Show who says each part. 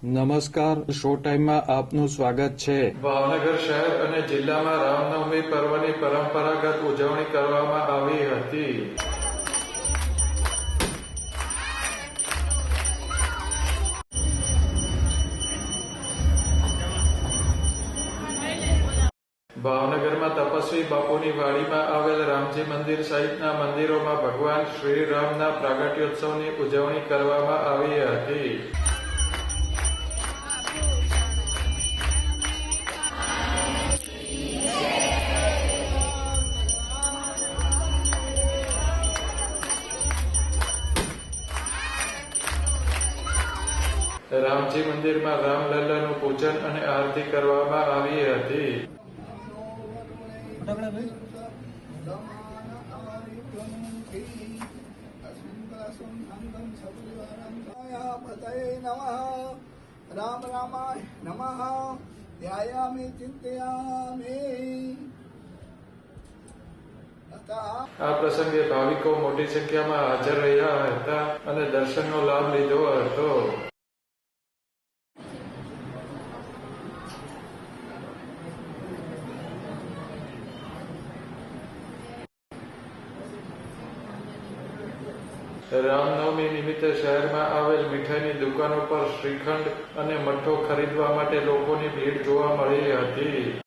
Speaker 1: નમસ્કાર, શો ટાઈમમાં આપનું સ્વાગત છે।
Speaker 2: ભાવનગર શહેર અને જિલ્લામાં રામનવમી પર્વની પરંપરાગત ઉજવણી કરવામાં આવી હતી। ભાવનગરમાં તપસ્વી બાપુની વાડીમાં આવેલ રામજી મંદિર સહિતના મંદિરોમાં ભગવાન શ્રી રામના પ્રાગટ્યોત્સવની ઉજવણી કરવામાં આવી હતી। રામજી મંદિરમાં રામલલ્લાનું પૂજન અને આરતી કરવામાં આવી હતી।
Speaker 3: રામ રામાય નમઃ ધ્યાયામિ ચિંતયામિ।
Speaker 2: આ પ્રસંગે ભાવિકો મોટી સંખ્યામાં હાજર રહ્યા હતા અને દર્શનનો લાભ લીધો હતો। રામનવમી નિમિત્તે શહેરમાં આવેલ મીઠાઈની દુકાનો પર શ્રીખંડ અને મઠ્ઠો ખરીદવા માટે લોકોની ભીડ જોવા મળી હતી।